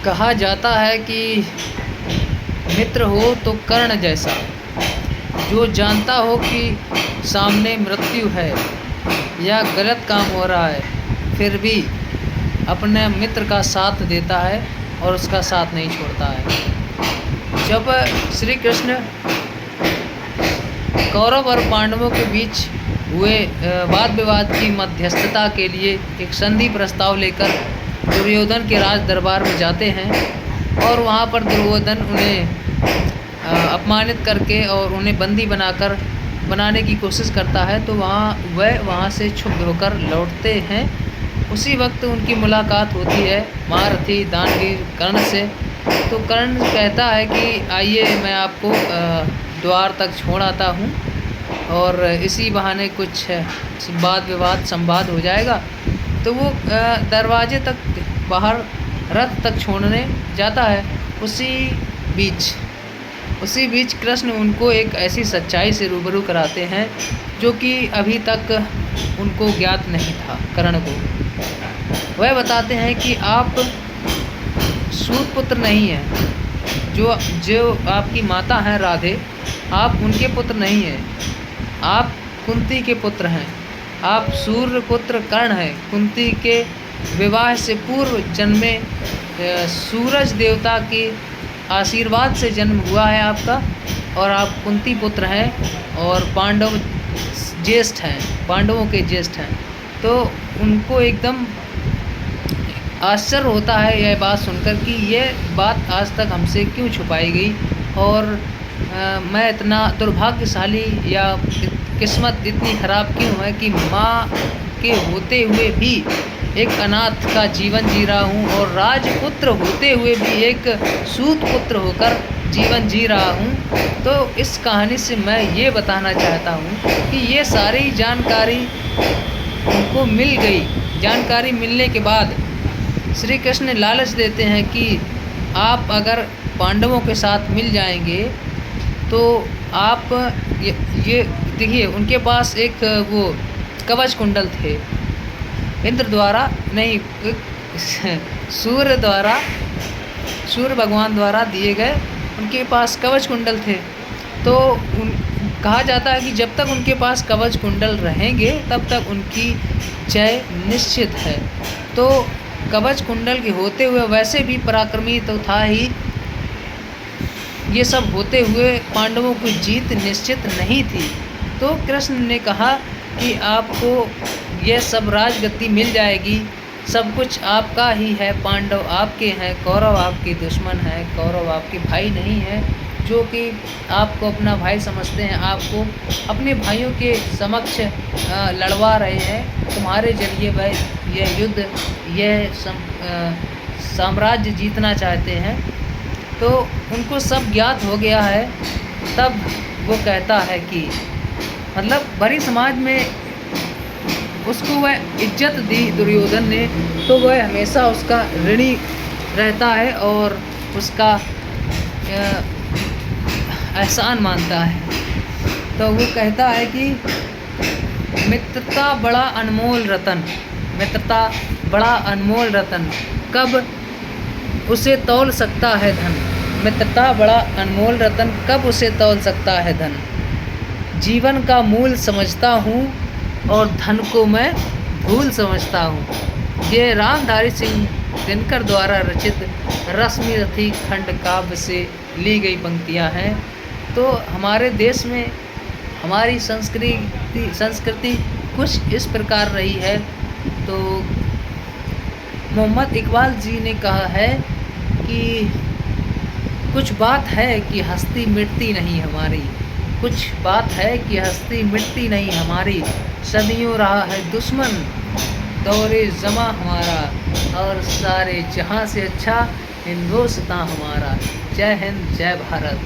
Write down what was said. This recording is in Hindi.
कहा जाता है कि मित्र हो तो कर्ण जैसा, जो जानता हो कि सामने मृत्यु है या गलत काम हो रहा है, फिर भी अपने मित्र का साथ देता है और उसका साथ नहीं छोड़ता है। जब श्री कृष्ण कौरव और पांडवों के बीच हुए वाद विवाद की मध्यस्थता के लिए एक संधि प्रस्ताव लेकर दुर्योधन के राज दरबार में जाते हैं और वहाँ पर दुर्योधन उन्हें अपमानित करके और उन्हें बंदी बनाने की कोशिश करता है, तो वहाँ से क्षुब्ध होकर लौटते हैं। उसी वक्त उनकी मुलाकात होती है महारथी दानवीर कर्ण से। तो कर्ण कहता है कि आइए मैं आपको द्वार तक छोड़ आता हूँ और इसी बहाने कुछ वाद विवाद संवाद हो जाएगा। तो वो दरवाजे तक बाहर रथ तक छोड़ने जाता है। उसी बीच कृष्ण उनको एक ऐसी सच्चाई से रूबरू कराते हैं जो कि अभी तक उनको ज्ञात नहीं था कर्ण को। वह बताते हैं कि आप सूतपुत्र नहीं हैं, जो आपकी माता हैं राधे, आप उनके पुत्र नहीं हैं, आप कुंती के पुत्र हैं। आप सूर्य पुत्र कर्ण हैं। कुंती के विवाह से पूर्व जन्मे सूरज देवता के आशीर्वाद से जन्म हुआ है आपका, और आप कुंती पुत्र हैं और पांडवों के ज्येष्ठ हैं। तो उनको एकदम आश्चर्य होता है यह बात सुनकर कि यह बात आज तक हमसे क्यों छुपाई गई, और मैं इतना दुर्भाग्यशाली या किस्मत इतनी ख़राब क्यों है कि माँ के होते हुए भी एक अनाथ का जीवन जी रहा हूँ और राजपुत्र होते हुए भी एक सूत पुत्र होकर जीवन जी रहा हूँ। तो इस कहानी से मैं ये बताना चाहता हूँ कि ये सारी जानकारी उनको मिल गई। जानकारी मिलने के बाद श्री कृष्ण लालच देते हैं कि आप अगर पांडवों के साथ मिल जाएंगे तो आप ये देखिए, उनके पास एक वो कवच कुंडल थे, इंद्र द्वारा नहीं, सूर्य भगवान द्वारा दिए गए उनके पास कवच कुंडल थे। तो कहा जाता है कि जब तक उनके पास कवच कुंडल रहेंगे तब तक उनकी जय निश्चित है। तो कवच कुंडल के होते हुए वैसे भी पराक्रमी तो था ही, ये सब होते हुए पांडवों की जीत निश्चित नहीं थी। तो कृष्ण ने कहा कि आपको यह सब राजगद्दी मिल जाएगी, सब कुछ आपका ही है, पांडव आपके हैं, कौरव आपके दुश्मन हैं, कौरव आपके भाई नहीं हैं, जो कि आपको अपना भाई समझते हैं, आपको अपने भाइयों के समक्ष लड़वा रहे हैं। तुम्हारे जरिए वह यह युद्ध, यह साम्राज्य जीतना चाहते हैं। तो उनको सब ज्ञात हो गया है। तब वो कहता है कि मतलब भरी समाज में उसको वह इज्जत दी दुर्योधन ने, तो वह हमेशा उसका ऋणी रहता है और उसका एहसान मानता है। तो वो कहता है कि मित्रता बड़ा अनमोल रतन, कब उसे तौल सकता है धन। मित्रता बड़ा अनमोल रतन, कब उसे तौल सकता है धन। जीवन का मूल समझता हूँ और धन को मैं भूल समझता हूँ। ये रामधारी सिंह दिनकर द्वारा रचित रश्मिरथी खंड काव्य से ली गई पंक्तियाँ हैं। तो हमारे देश में हमारी संस्कृति कुछ इस प्रकार रही है। तो मोहम्मद इकबाल जी ने कहा है कि कुछ बात है कि हस्ती मिटती नहीं हमारी, कुछ बात है कि हस्ती मिटती नहीं हमारी, सदियों रहा है दुश्मन दौरे ज़मा हमारा, और सारे जहां से अच्छा हिंदुस्तान हमारा। जय हिंद, जय भारत।